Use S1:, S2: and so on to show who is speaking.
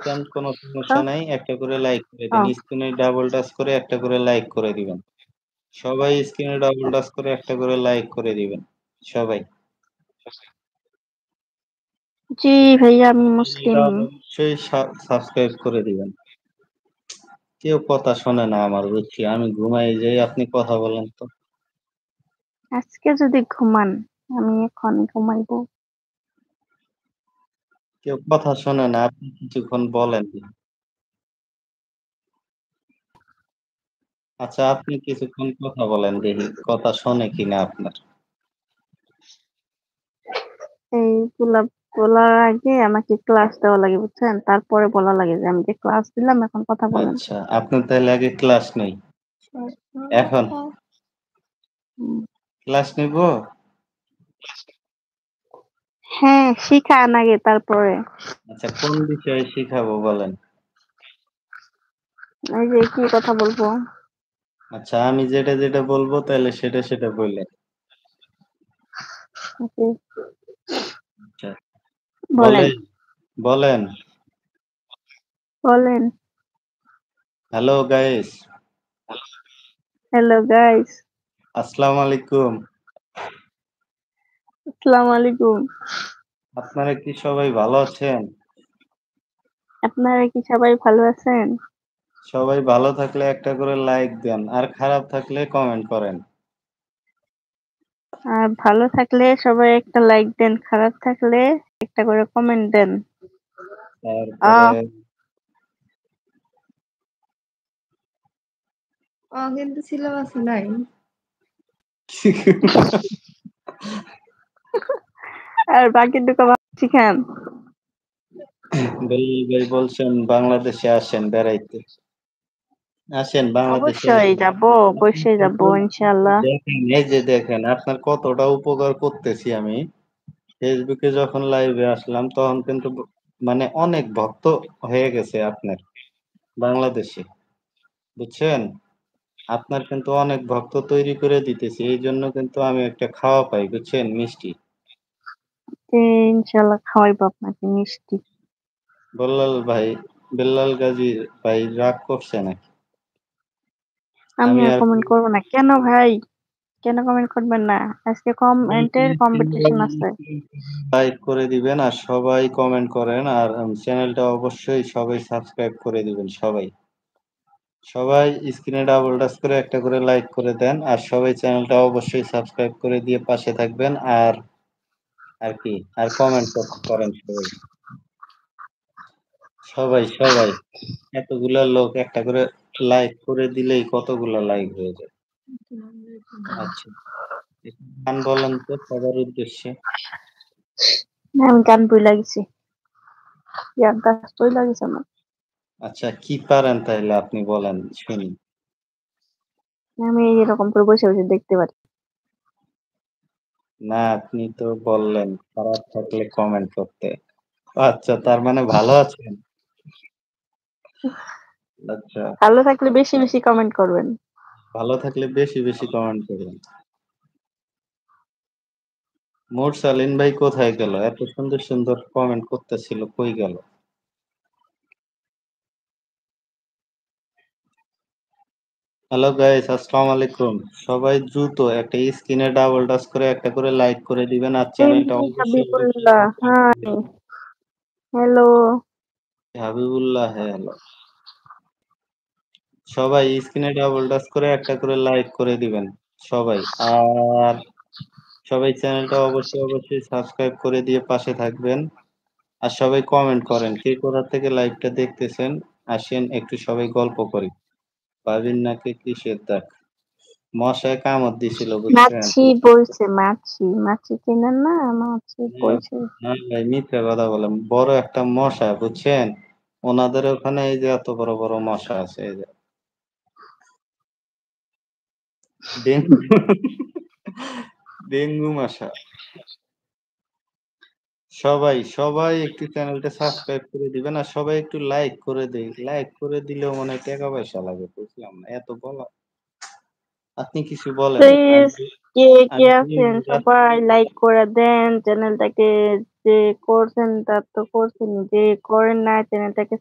S1: দেন, কোনো সমস্যা
S2: হ্যাঁ?
S1: নাই। একটা করে লাইক করে দেন। স্ক্রিনে ডাবল টাচ করে একটা করে লাইক করে দিবেন। সবাই স্ক্রিনে ডাবল টাচ করে একটা করে লাইক করে দিবেন। সবাই।
S2: জি ভাইয়া, আমি
S1: চ্যানেলটা
S2: মুসলিম।
S1: অবশ্যই সাবস্ক্রাইব করে দিবেন। কেউ কথা শোনে না আমার, বুঝছি। আমি ঘুমাই যাই, আপনি কথা বলেন তো।
S2: আজকে যদি ঘুমান, আমি এখন ঘুমাইবো।
S1: কেউ কথা শোনে না, আপনি কিছুক্ষণ বলেন। আচ্ছা, আপনি কিছুক্ষণ কথা বলেন দেখি, কথা শোনে কিনা আপনার।
S2: এইগুলা বলার আগে আমাকে ক্লাস দেওয়া লাগে, বুঝছেন? তারপরে বলা লাগে যে আমি যে ক্লাস দিলাম, এখন কথা বলেন।
S1: আচ্ছা, আপনার তাহলে আগে ক্লাস নেই। এখন
S2: হুম।
S1: ক্লাস নিব?
S2: হ্যাঁ, শিখান আগে, তারপরে।
S1: আচ্ছা, কোন বিষয়ে শিখাবো বলেন?
S2: এই যে কি কথা বলবো?
S1: আচ্ছা, আমি যেটা যেটা বলবো তাহলে সেটা সেটা বললেন।
S2: ওকে,
S1: আচ্ছা,
S2: বলেন।
S1: বলেন বলেন।
S2: বলেন।
S1: হ্যালো গাইস,
S2: হ্যালো গাইস,
S1: আসসালামু আলাইকুম।
S2: আসসালামু আলাইকুম।
S1: আপনারা কি সবাই ভালো আছেন?
S2: আপনারা কি সবাই ভালো আছেন?
S1: সবাই ভালো থাকলে একটা করে লাইক দেন, আর খারাপ থাকলে কমেন্ট করেন।
S2: আর ভালো থাকলে সবাই একটা লাইক দেন, খারাপ থাকলে একটা করে কমেন্ট দেন।
S1: তারপরে
S3: কিন্তু সিলেবাসে নাই।
S2: আর বাকিটুকু শিখান।
S1: বেলাল ভাই বলছেন বাংলাদেশে আসেন বেড়াইতে। আসেন বাংলাদেশে
S2: অবশ্যই
S1: আসেন।
S2: যাবো, অবশ্যই যাবো ইনশাআল্লাহ।
S1: দেখেন, এই যে দেখেন আপনার কতটা উপকার করতেছি আমি। ফেসবুকে যখন লাইভে আসলাম তখন কিন্তু মানে অনেক ভক্ত হয়ে গেছে আপনার বাংলাদেশে, বুঝছেন? আপনার কিন্তু অনেক ভক্ত তৈরি করে দিতেছি, এই জন্য কিন্তু আমি একটা খাওয়া পাই, বুঝছেন, মিষ্টি।
S2: ইনশাআল্লাহ খাওয়াইবো আপনাকে মিষ্টি।
S1: বেল্লাল গাজী ভাই রাগ করছে নাকি?
S2: আমি
S1: আমি
S2: আর
S1: আর
S2: কমেন্ট করবো না কেন ভাই? কেন কমেন্ট করবেন না? আজকে কমেন্টের কম্পিটিশন আছে।
S1: লাইক করে দিবেন আর সবাই কমেন্ট করেন, আর চ্যানেলটা অবশ্যই সবাই সাবস্ক্রাইব করে দিবেন। সবাই সবাই স্ক্রিনে ডাবল টাচ করে একটা করে লাইক করে দেন, আর সবাই চ্যানেলটা অবশ্যই সাবস্ক্রাইব করে দিয়ে পাশে থাকবেন। আর আর কি, আর কমেন্ট করেন সবাই। সবাই সবাই এতগুলা লোক একটা করে লাইক করে দিলেই কতগুলা লাইক হয়ে যায়। আচ্ছা, একটু গান বলেন তো সবার উদ্দেশ্যে।
S2: আমি গান বইলা গেছি, ইয়াদদাস্ত বইলা গেছে আমার।
S1: আচ্ছা, কি পারেন তাইলে আপনি বলেন শুনি।
S2: আমি এরকম করে বসে বসে দেখতে পারি।
S1: না, আপনি তো বললেন খারাপ থাকলে কমেন্ট করতে। আচ্ছা, তার মানে ভালো আছেন। আচ্ছা,
S2: ভালো থাকলে বেশি বেশি কমেন্ট করবেন।
S1: ভালো থাকলে বেশি বেশি কমেন্ট করবেন। মুরসালিন ভাই কোথায় গেল? এত সুন্দর সুন্দর কমেন্ট করতেছিল, কই গেল? হ্যালো গাইস, আসসালামু আলাইকুম। সবাই দ্রুত একটা স্ক্রিনে ডাবল টাচ করে একটা করে লাইক করে দিবেন, আর
S2: এই
S1: চ্যানেলটা অবশ্যই অবশ্যই
S2: হাবিবুল্লাহ,
S1: সাবস্ক্রাইব করে
S2: হাই,
S1: দিবেন।
S2: হ্যালো।
S1: হাবিবুল্লাহ, হ্যালো। সবাই স্ক্রিনে ডাবল টাচ করে একটা করে লাইক করে দিবেন সবাই। আর সবাই চ্যানেলটা অবশ্যই অবশ্যই সাবস্ক্রাইব করে দিয়ে পাশে থাকবেন। আর সবাই কমেন্ট করেন কে কোথা থেকে লাইভটা দেখতেছেন। আসেন একটু সবাই গল্প করি। পাবিন নাকি কিসের দাগ, মশায় কামড় দিছিল, বুঝছেন?
S2: মাছি বলছে, মাছি মাছি চেনেন না? মাছি
S1: না
S2: বলছে।
S1: না ভাই, মিথ্যা কথা বলেন। বড় একটা মশা, বুঝছেন? ওনাদের ওখানে এই যে এত বড় বড় মশা আছে, এই যে ডেঙ্গু ডেঙ্গু মশা। সবাই সবাই একটু চ্যানেলটা সাবস্ক্রাইব করে দিবেন, আর সবাই একটু লাইক করে দেই। লাইক করে দিলেও মনে হয় টাকা পয়সা লাগে, বুঝলাম না এত বলা। আপনি কিছু বলেন।
S2: প্লিজ, কে কে
S1: আমি
S2: আছেন সবাই লাইক করে দেন চ্যানেলটাকে। যে করছেন তার তো করছেন, যে করেন না চ্যানেলটাকে